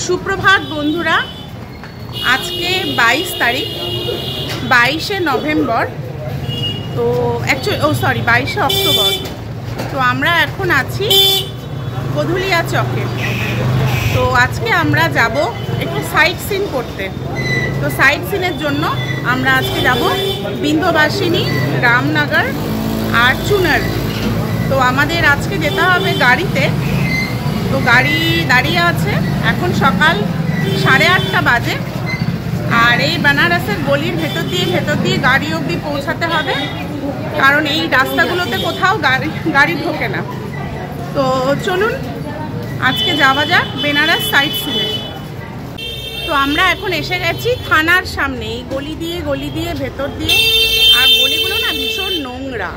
সুপ্রভাত বন্ধুরা, আজকে 22 তারিখ, 22শে নভেম্বর। তো অ্যাকচুয়ালি 22শে অক্টোবর। তো আমরা এখন আছি গধুলিয়া চকে। তো আজকে আমরা যাব একটু সাইট সিন করতে। তো সাইট সিনের জন্য আমরা আজকে যাব বিন্ধ্যবাসিনী, রামনগর আর চুনার। তো আমাদের আজকে যেতে হবে গাড়িতে। তো গাড়ি দাঁড়িয়ে আছে, এখন সকাল 8:30 বাজে। আর এই বেনারসের গলির ভেতর দিয়ে গাড়ি অবধি পৌঁছাতে হবে, কারণ এই রাস্তাগুলোতে কোথাও গাড়ি ঢোকে না। তো চলুন আজকে যাওয়া যাক বেনারস সাইট সিনে। তো আমরা এখন এসে গেছি থানার সামনে, এই গলি দিয়ে ভেতর দিয়ে। আর গলিগুলো না ভীষণ নোংরা।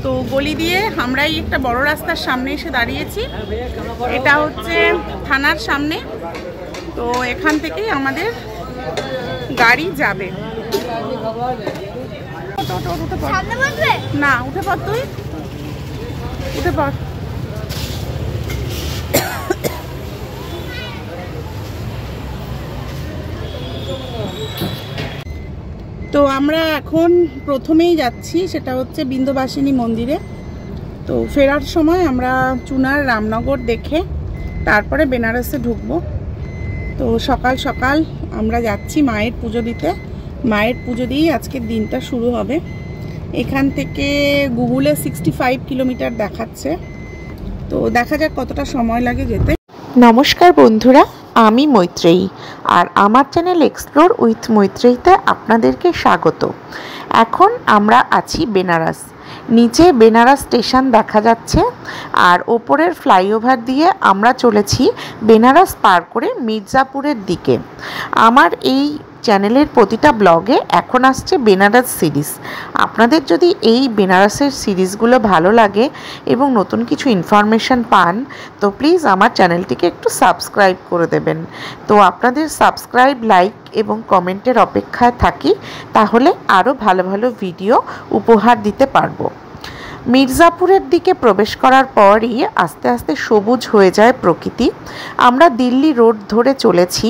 তো গলি দিয়ে আমরা এই একটা বড় রাস্তার সামনে এসে দাঁড়িয়েছি। এটা হচ্ছে থানার সামনে। তো এখান থেকেই আমাদের গাড়ি যাবে। না, উঠে পড়, তুই উঠে পড়। তো আমরা এখন প্রথমেই যাচ্ছি, সেটা হচ্ছে বিন্ধ্যবাসিনী মন্দিরে। তো ফেরার সময় আমরা চুনার, রামনগর দেখে তারপরে বেনারসে ঢুকবো। তো সকাল সকাল আমরা যাচ্ছি মায়ের পুজো দিতে। মায়ের পুজো দিয়েই আজকের দিনটা শুরু হবে। এখান থেকে গুগলে 65 কিলোমিটার দেখাচ্ছে। তো দেখা যাক কতটা সময় লাগে যেতে। নমস্কার বন্ধুরা, আমি মৈত্রেয়ী, আর আমার চ্যানেল এক্সপ্লোর উইথ মৈত্রেয়ীতে আপনাদেরকে স্বাগত। এখন আমরা আছি বেনারস। নিচে বেনারস স্টেশন দেখা যাচ্ছে, আর ওপরের ফ্লাইওভার দিয়ে আমরা চলেছি বেনারস পার করে মির্জাপুরের দিকে। আমার এই চ্যানেলের প্রতিটা ব্লগে এখন আসছে বেনারস সিরিজ। আপনাদের যদি এই বেনারসের সিরিজগুলো ভালো লাগে এবং নতুন কিছু ইনফরমেশান পান, তো প্লিজ আমার চ্যানেলটিকে একটু সাবস্ক্রাইব করে দেবেন। তো আপনাদের সাবস্ক্রাইব, লাইক এবং কমেন্টের অপেক্ষায় থাকি, তাহলে আরও ভালো ভালো ভিডিও উপহার দিতে পারবো। মির্জাপুরের দিকে প্রবেশ করার পরই আস্তে আস্তে সবুজ হয়ে যায় প্রকৃতি। আমরা দিল্লি রোড ধরে চলেছি।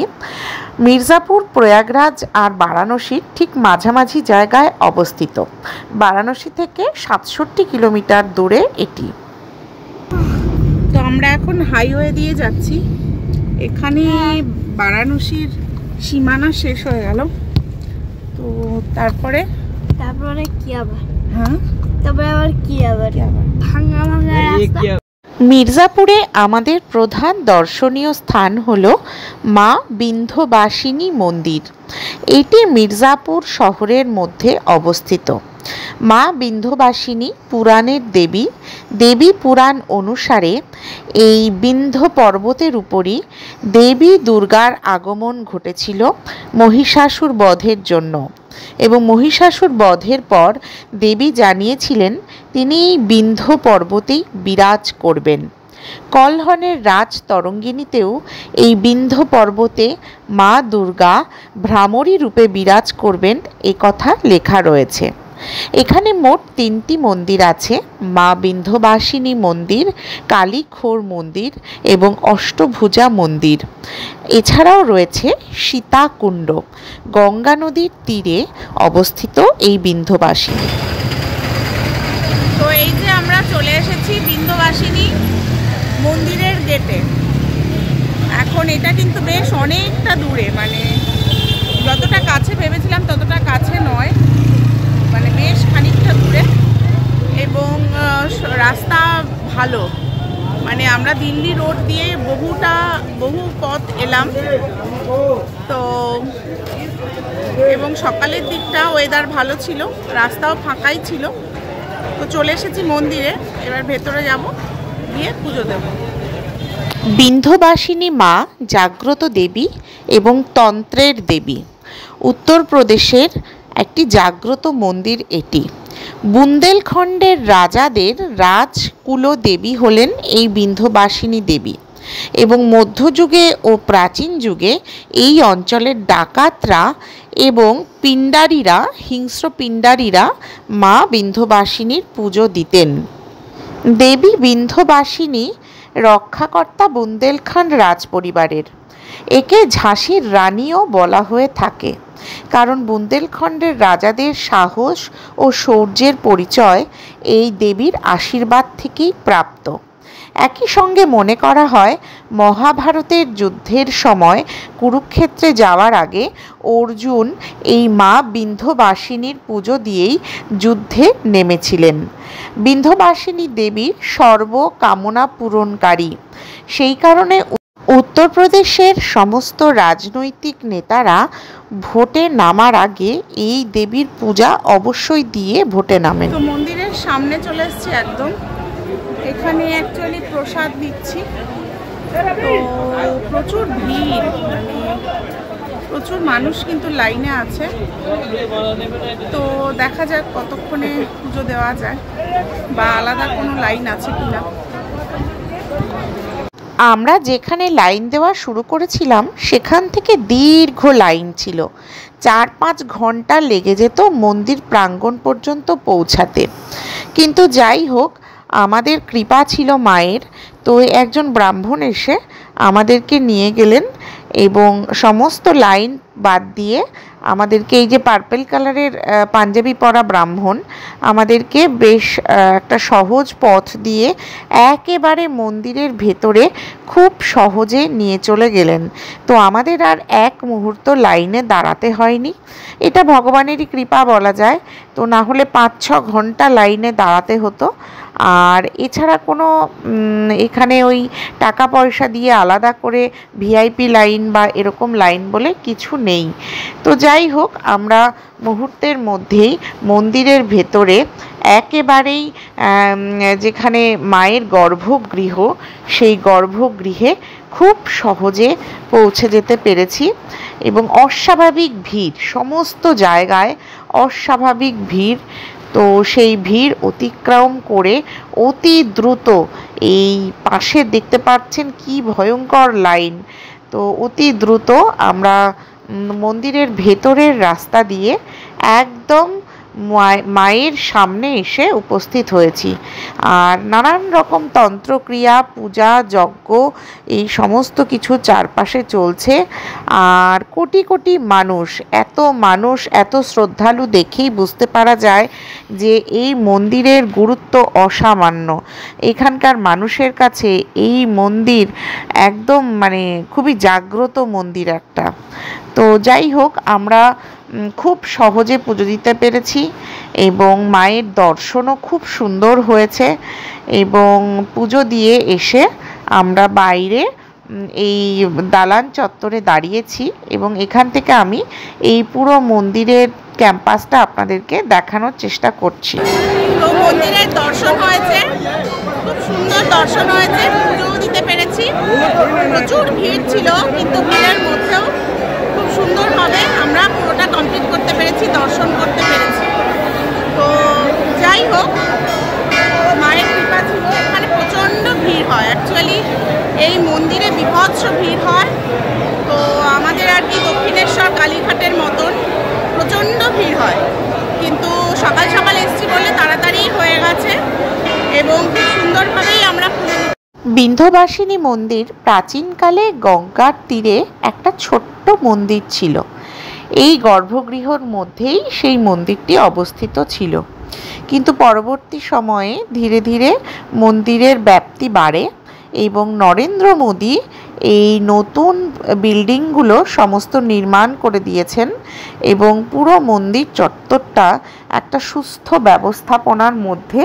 মির্জাপুর প্রয়াগরাজ আর বারাণসীর ঠিক মাঝামাঝি জায়গায় অবস্থিত। বারাণসী থেকে 67 কিলোমিটার দূরে এটি। তো আমরা এখন হাইওয়ে দিয়ে যাচ্ছি। এখানে বারাণসীর সীমানা শেষ হয়ে গেল। তো তারপরে কি আবার? হ্যাঁ, তারপরে আবার কি আবার ভাঙা রাস্তা। মির্জাপুরে আমাদের প্রধান দর্শনীয় স্থান হল মা বিন্ধ্যবাসিনী মন্দির। এটি মির্জাপুর শহরের মধ্যে অবস্থিত। মা বিন্ধ্যবাসিনী পুরাণের দেবী। দেবী পুরাণ অনুসারে এই বিন্ধ্য পর্বতের উপরই দেবী দুর্গার আগমন ঘটেছিল মহিষাসুর বধের জন্য, এবং মহিষাসুর বধের পর দেবী জানিয়েছিলেন তিনি এই বিন্ধ্য পর্বতেই বিরাজ করবেন। কলহনের রাজ তরঙ্গিনীতেও এই বিন্ধ্য পর্বতে মা দুর্গা ভ্রামরী রূপে বিরাজ করবেন এ কথা লেখা রয়েছে। এখানে মোট 3টি মন্দির আছে: মা বিন্ধ্যবাসিনী মন্দির, কালীখোর মন্দির এবং অষ্টভুজা মন্দির। এছাড়াও রয়েছে সীতাকুণ্ড। গঙ্গা নদীর তীরে অবস্থিত এই বিন্ধ্যবাসিনী। তো এই যে আমরা চলে এসেছি বিন্ধ্যবাসিনী মন্দিরের গেটে। এখন এটা কিন্তু বেশ অনেকটা দূরে, মানে যতটা কাছে ভেবেছিলাম ততটা কাছে নয়, মানে বেশ খানিকটা দূরে। এবং রাস্তা ভালো, মানে আমরা দিল্লি রোড দিয়ে বহু পথ এলাম। তো এবং সকালের দিকটা ওয়েদার ভালো ছিল, রাস্তাও ফাঁকাই ছিল। তো চলে এসেছি মন্দিরে, এবার ভেতরে যাব, গিয়ে পুজো দেব। বিন্ধ্যবাসিনী মা জাগ্রত দেবী এবং তন্ত্রের দেবী। উত্তরপ্রদেশের একটি জাগ্রত মন্দির এটি। বুন্দেলখণ্ডের রাজাদের রাজকুল দেবী হলেন এই বিন্ধ্যবাসিনী দেবী, এবং মধ্যযুগে ও প্রাচীন যুগে এই অঞ্চলের ডাকাতরা এবং পিণ্ডারীরা, হিংস্র পিণ্ডারীরা মা বিন্ধ্যবাসিনীর পুজো দিতেন। দেবী বিন্ধ্যবাসিনী রক্ষাকর্তা বুন্দেলখণ্ড রাজপরিবারের। একে ঝাঁসির রানীও বলা হয়ে থাকে, কারণ বুন্দেলখণ্ডের রাজাদের সাহস ও শৌর্যের পরিচয় এই দেবীর আশীর্বাদ থেকেই প্রাপ্ত। একই সঙ্গে মনে করা হয় মহাভারতের যুদ্ধের সময় কুরুক্ষেত্রে যাওয়ার আগে অর্জুন এই মা বিন্ধ্যবাসিনীর পুজো দিয়েই যুদ্ধে নেমেছিলেন। বিন্ধ্যবাসিনী দেবী সর্বকামনা পূরণকারী, সেই কারণে উত্তরপ্রদেশের সমস্ত রাজনৈতিক নেতারা ভোটে নামার আগে এই দেবীর পূজা অবশ্যই দিয়ে ভোটে নামেন। তো মন্দিরের সামনে চলে এসেছি একদম। এখানে অ্যাকচুয়ালি প্রসাদ দিচ্ছি, তো প্রচুর ভিড়, মানে প্রচুর মানুষ কিন্তু লাইনে আছে। তো দেখা যাক কতক্ষণে পুজো দেওয়া যায় বা আলাদা কোনো লাইন আছে কিনা। আমরা যেখানে লাইন দেওয়া শুরু করেছিলাম সেখান থেকে দীর্ঘ লাইন ছিল, 4-5 ঘন্টা লেগে যেত মন্দির প্রাঙ্গণ পর্যন্ত পৌঁছাতে। কিন্তু যাই হোক, আমাদের কৃপা ছিল মায়ের, তো একজন ব্রাহ্মণ এসে আমাদেরকে নিয়ে গেলেন এবং সমস্ত লাইন বাদ দিয়ে আমাদেরকে, এই যে পার্পেল কালারের পাঞ্জাবি পরা ব্রাহ্মণ, আমাদেরকে বেশ একটা সহজ পথ দিয়ে একেবারে মন্দিরের ভেতরে খুব সহজে নিয়ে চলে গেলেন। তো আমাদের আর এক মুহূর্ত লাইনে দাঁড়াতে হয়নি, এটা ভগবানেরই কৃপা বলা যায়। তো না হলে 5-6 ঘন্টা লাইনে দাঁড়াতে হতো। আর এছাড়া কোনো এখানে ওই টাকা পয়সা দিয়ে আলাদা করে ভিআইপি লাইন বা এরকম লাইন বলে কিছু নেই। তো যাই হোক, আমরা মুহূর্তের মধ্যেই মন্দিরের ভেতরে একেবারেই যেখানে মায়ের গর্ভগৃহ, সেই গর্ভগৃহে খুব সহজে পৌঁছে যেতে পেরেছি। এবং অস্বাভাবিক ভিড়, সমস্ত জায়গায় অস্বাভাবিক ভিড়। তো সেই ভিড় অতিক্রম করে অতি দ্রুত, এই পাশে দেখতে পাচ্ছেন কি ভয়ঙ্কর লাইন, তো অতি দ্রুত আমরা মন্দিরের ভেতরের রাস্তা দিয়ে একদম মায়ের সামনে এসে উপস্থিত হয়েছি। আর নানান রকম তন্ত্রক্রিয়া, পূজা, যজ্ঞ, এই সমস্ত কিছু চারপাশে চলছে। আর কোটি কোটি মানুষ, এত শ্রদ্ধালু দেখেই বুঝতে পারা যায় যে এই মন্দিরের গুরুত্ব অসামান্য। এখানকার মানুষের কাছে এই মন্দির একদম মানে খুবই জাগ্রত মন্দির একটা। তো যাই হোক, আমরা খুব সহজে পুজো দিতে পেরেছি এবং মায়ের দর্শনও খুব সুন্দর হয়েছে। এবং পুজো দিয়ে এসে আমরা বাইরে এই দালান চত্বরে দাঁড়িয়েছি এবং এখান থেকে আমি এই পুরো মন্দিরের ক্যাম্পাসটা আপনাদেরকে দেখানোর চেষ্টা করছি। তো মন্দিরের দর্শন হয়েছে, খুব সুন্দর দর্শন হয়েছে, পুজো দিতে পেরেছি। প্রচুর ভিড় ছিল, কিন্তু ভিড়ের মধ্যেও খুব সুন্দরভাবে আমরা পুরোটা কমপ্লিট করতে পেরেছি, দর্শন করতে পেরেছি। তো যাই হোক, মায়ের কৃপা ছিল। এখানে প্রচণ্ড ভিড় হয়, অ্যাকচুয়ালি এই মন্দিরে বিভৎস ভিড় হয়। তো আমাদের আর কি দক্ষিণেশ্বর কালীঘাটের মতন প্রচণ্ড ভিড় হয়, কিন্তু সকাল সকাল এসেছি বলে তাড়াতাড়ি হয়ে গেছে এবং খুব সুন্দরভাবেই আমরা বিন্ধ্যবাসিনী মন্দির প্রাচীনকালে গঙ্গার তীরে একটা ছোট্ট মন্দির ছিল। এই গর্ভগৃহর মধ্যেই সেই মন্দিরটি অবস্থিত ছিল, কিন্তু পরবর্তী সময়ে ধীরে ধীরে মন্দিরের ব্যাপ্তি বাড়ে এবং নরেন্দ্র মোদী এই নতুন বিল্ডিংগুলো সমস্ত নির্মাণ করে দিয়েছেন এবং পুরো মন্দির চত্বরটা একটা সুস্থ ব্যবস্থাপনার মধ্যে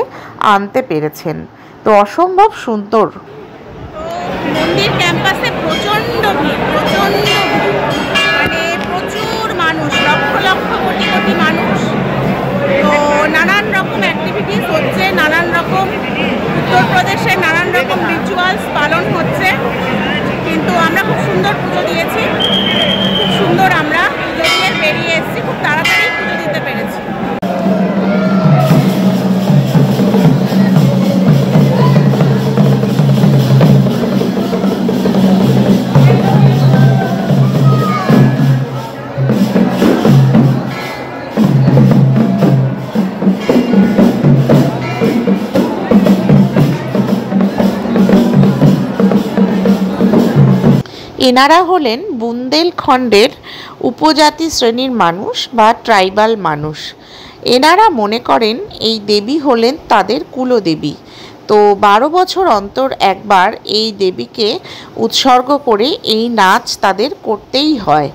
আনতে পেরেছেন। তো অসম্ভব সুন্দর। মন্দির ক্যাম্পাসে প্রচণ্ড ভিড়, মানে প্রচুর মানুষ, লক্ষ লক্ষ কোটি কোটি মানুষ। তো নানান রকম অ্যাক্টিভিটিস হচ্ছে, নানান রকম উত্তরপ্রদেশে নানান রকম রিচুয়ালস পালন হচ্ছে। কিন্তু আমরা খুব সুন্দর পুজো দিয়েছি, খুব সুন্দর আমরা পুজো দিয়ে বেরিয়ে এসেছি, খুব তাড়াতাড়ি পুজো দিতে পেরেছি। এনারা হলেন বুন্দেলখণ্ডের উপজাতি শ্রেণীর মানুষ বা ট্রাইবাল মানুষ। এনারা মনে করেন এই দেবী হলেন তাদের কুলদেবী। তো 12 বছর অন্তর একবার এই দেবীকে উৎসর্গ করে এই নাচ তাদের করতেই হয়।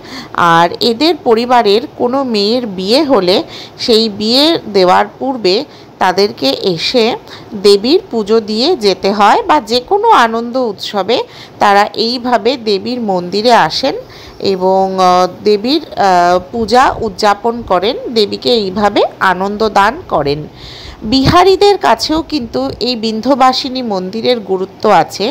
আর এদের পরিবারের কোনো মেয়ের বিয়ে হলে সেই বিয়ে দেওয়ার পূর্বে তাদেরকে এসে দেবীর পুজো দিয়ে যেতে হয়, বা যে কোনো আনন্দ উৎসবে তারা এইভাবে দেবীর মন্দিরে আসেন এবং দেবীর পূজা উদযাপন করেন, দেবীকে এইভাবে আনন্দ দান করেন। বিহারীদের কাছেও কিন্তু এই বিন্ধ্যবাসিনী মন্দিরের গুরুত্ব আছে।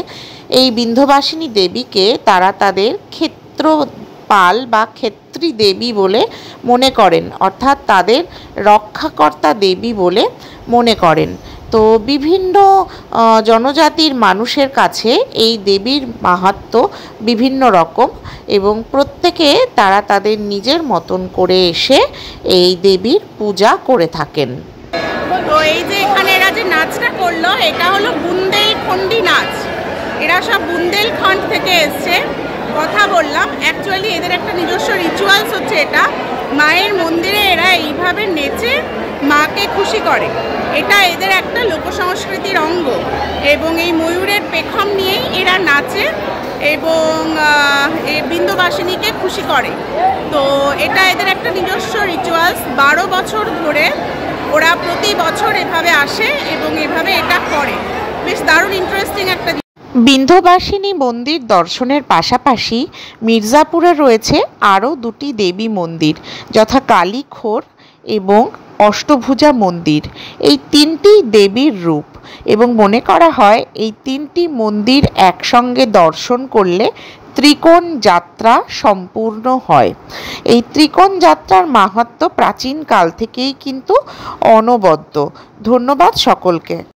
এই বিন্ধ্যবাসিনী দেবীকে তারা তাদের ক্ষেত্রপাল বা ক্ষেত্রী দেবী বলে মনে করেন, অর্থাৎ তাদের রক্ষাকর্তা দেবী বলে মনে করেন। তো বিভিন্ন জনজাতির মানুষের কাছে এই দেবীর মাহাত্ম্য বিভিন্ন রকম, এবং প্রত্যেকে তারা তাদের নিজের মতন করে এসে এই দেবীর পূজা করে থাকেন। তো এই যে এখানে এরা যে নাচটা করলো, এটা হলো বুন্দেলখণ্ডী নাচ। এরা সব বুন্দেলখণ্ড থেকে এসছে। কথা বললাম, অ্যাকচুয়ালি এদের একটা নিজস্ব রিচুয়ালস হচ্ছে এটা। মায়ের মন্দিরে এরা এইভাবে নেচে মাকে খুশি করে, এটা এদের একটা লোকসংস্কৃতির অঙ্গ। এবং এই ময়ূরের পেখম নিয়েই এরা নাচে এবং বিন্ধ্যবাসিনীকে খুশি করে। তো এটা এদের একটা নিজস্ব রিচুয়ালস। 12 বছর ধরে ওরা প্রতি বছর এভাবে আসে এবং এভাবে এটা করে। বেশ দারুণ ইন্টারেস্টিং একটা। বিন্ধ্যবাসিনী মন্দির দর্শনের পাশাপাশি মির্জাপুরে রয়েছে আরও 2টি দেবী মন্দির, যথা কালীখোর এবং অষ্টভুজা মন্দির। এই 3টি দেবীর রূপ, এবং মনে করা হয় এই 3টি মন্দির একসঙ্গে দর্শন করলে ত্রিকোণ যাত্রা সম্পূর্ণ হয়। এই ত্রিকোণ যাত্রার মাহাত্ম্য প্রাচীন কাল থেকেই কিন্তু অনবদ্য। ধন্যবাদ সকলকে।